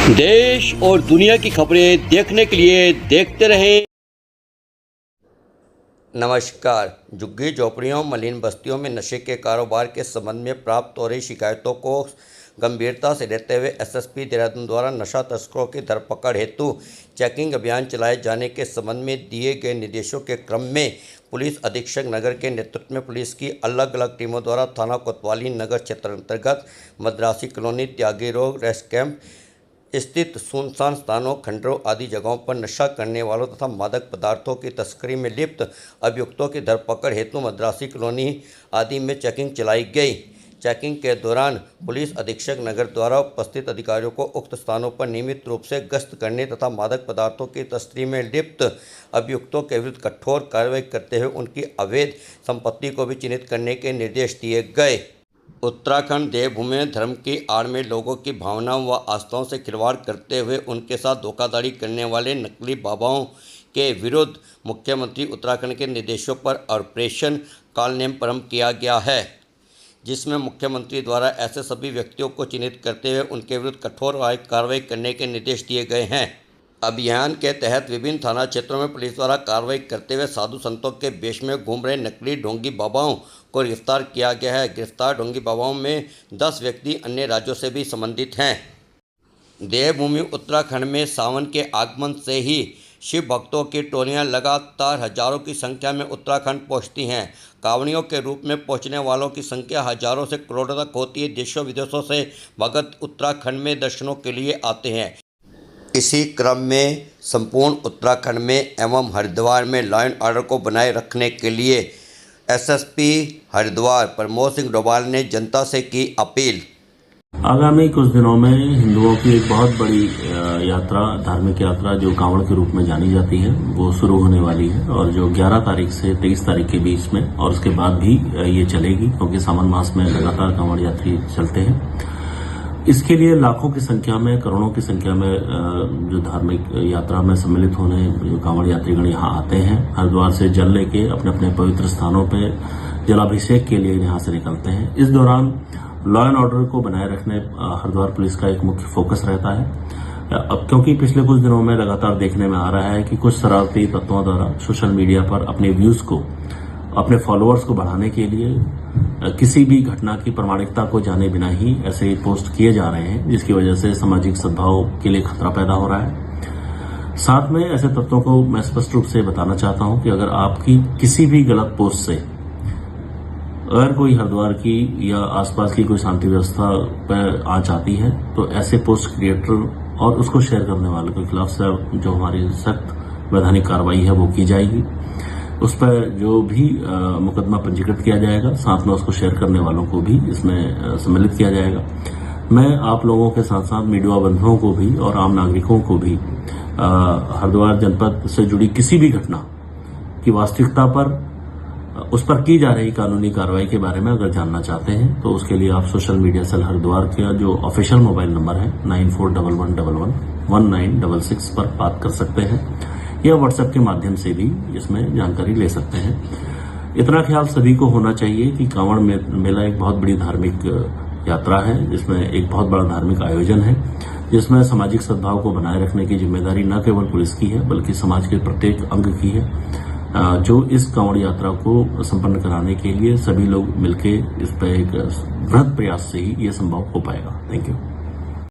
देश और दुनिया की खबरें देखने के लिए देखते रहें। नमस्कार। झुग्गी झोपड़ियों मलिन बस्तियों में नशे के कारोबार के संबंध में प्राप्त हो रही शिकायतों को गंभीरता से लेते हुए एसएसपी देहरादून द्वारा नशा तस्करों की धरपकड़ हेतु चेकिंग अभियान चलाए जाने के संबंध में दिए गए निर्देशों के क्रम में पुलिस अधीक्षक नगर के नेतृत्व में पुलिस की अलग अलग टीमों द्वारा थाना कोतवाली नगर क्षेत्र अंतर्गत मद्रासी कॉलोनी, त्यागी रोड, रेस्ट कैंप स्थित सुनसान स्थानों, खंडरों आदि जगहों पर नशा करने वालों तथा मादक पदार्थों की तस्करी में लिप्त अभियुक्तों की धरपकड़ हेतु मद्रासी कॉलोनी आदि में चेकिंग चलाई गई। चेकिंग के दौरान पुलिस अधीक्षक नगर द्वारा उपस्थित अधिकारियों को उक्त स्थानों पर नियमित रूप से गश्त करने तथा मादक पदार्थों की तस्करी में लिप्त अभियुक्तों के विरुद्ध कठोर कार्रवाई करते हुए उनकी अवैध संपत्ति को भी चिन्हित करने के निर्देश दिए गए। उत्तराखंड देवभूमि में धर्म की आड़ में लोगों की भावनाओं व आस्थाओं से खिलवाड़ करते हुए उनके साथ धोखाधड़ी करने वाले नकली बाबाओं के विरुद्ध मुख्यमंत्री उत्तराखंड के निर्देशों पर ऑपरेशन कालनेम प्रारंभ किया गया है, जिसमें मुख्यमंत्री द्वारा ऐसे सभी व्यक्तियों को चिन्हित करते हुए उनके विरुद्ध कठोर कार्रवाई करने के निर्देश दिए गए हैं। अभियान के तहत विभिन्न थाना क्षेत्रों में पुलिस द्वारा कार्रवाई करते हुए साधु संतों के वेश में घूम रहे नकली ढोंगी बाबाओं को गिरफ्तार किया गया है। गिरफ्तार ढोंगी बाबाओं में 10 व्यक्ति अन्य राज्यों से भी संबंधित हैं। देवभूमि उत्तराखंड में सावन के आगमन से ही शिव भक्तों की टोलियां लगातार हजारों की संख्या में उत्तराखंड पहुंचती हैं। कांवड़ियों के रूप में पहुंचने वालों की संख्या हजारों से करोड़ों तक होती है। देशों विदेशों से भक्त उत्तराखंड में दर्शनों के लिए आते हैं। इसी क्रम में संपूर्ण उत्तराखंड में एवं हरिद्वार में लॉ एंड ऑर्डर को बनाए रखने के लिए एसएसपी हरिद्वार प्रमोद सिंह डोभाल ने जनता से की अपील। आगामी कुछ दिनों में हिंदुओं की एक बहुत बड़ी यात्रा, धार्मिक यात्रा जो कांवड़ के रूप में जानी जाती है, वो शुरू होने वाली है और जो 11 तारीख से 23 तारीख के बीच में और उसके बाद भी ये चलेगी, क्योंकि सावन मास में लगातार कांवड़ यात्री चलते हैं। इसके लिए लाखों की संख्या में, करोड़ों की संख्या में जो धार्मिक यात्रा में सम्मिलित होने जो कांवड़ यात्रीगण यहाँ आते हैं, हरिद्वार से जल लेके अपने अपने पवित्र स्थानों पे जलाभिषेक के लिए यहाँ से निकलते हैं। इस दौरान लॉ एंड ऑर्डर को बनाए रखने हरिद्वार पुलिस का एक मुख्य फोकस रहता है। अब क्योंकि पिछले कुछ दिनों में लगातार देखने में आ रहा है कि कुछ शरारती तत्वों द्वारा सोशल मीडिया पर अपने व्यूज को, अपने फॉलोअर्स को बढ़ाने के लिए किसी भी घटना की प्रामाणिकता को जाने बिना ही ऐसे पोस्ट किए जा रहे हैं, जिसकी वजह से सामाजिक सद्भाव के लिए खतरा पैदा हो रहा है। साथ में ऐसे तत्वों को मैं स्पष्ट रूप से बताना चाहता हूं कि अगर आपकी किसी भी गलत पोस्ट से अगर कोई हरिद्वार की या आसपास की कोई शांति व्यवस्था पर आंच आती है, तो ऐसे पोस्ट क्रिएटर और उसको शेयर करने वालों के खिलाफ जो हमारी सख्त वैधानिक कार्रवाई है वो की जाएगी। उस पर जो भी मुकदमा पंजीकृत किया जाएगा, साथ में उसको शेयर करने वालों को भी इसमें सम्मिलित किया जाएगा। मैं आप लोगों के साथ साथ मीडिया बंधुओं को भी और आम नागरिकों को भी हरिद्वार जनपद से जुड़ी किसी भी घटना की वास्तविकता पर, उस पर की जा रही कानूनी कार्रवाई के बारे में अगर जानना चाहते हैं, तो उसके लिए आप सोशल मीडिया सेल हरिद्वार का जो ऑफिशियल मोबाइल नंबर है 9411111966 पर बात कर सकते हैं या व्हाट्सएप के माध्यम से भी इसमें जानकारी ले सकते हैं। इतना ख्याल सभी को होना चाहिए कि कांवड़ मेला एक बहुत बड़ी धार्मिक यात्रा है, जिसमें एक बहुत बड़ा धार्मिक आयोजन है, जिसमें सामाजिक सद्भाव को बनाए रखने की जिम्मेदारी न केवल पुलिस की है बल्कि समाज के प्रत्येक अंग की है, जो इस कांवड़ यात्रा को संपन्न कराने के लिए सभी लोग मिलकर इस पर एक बृहद प्रयास से ही ये संभव हो पाएगा। Thank you.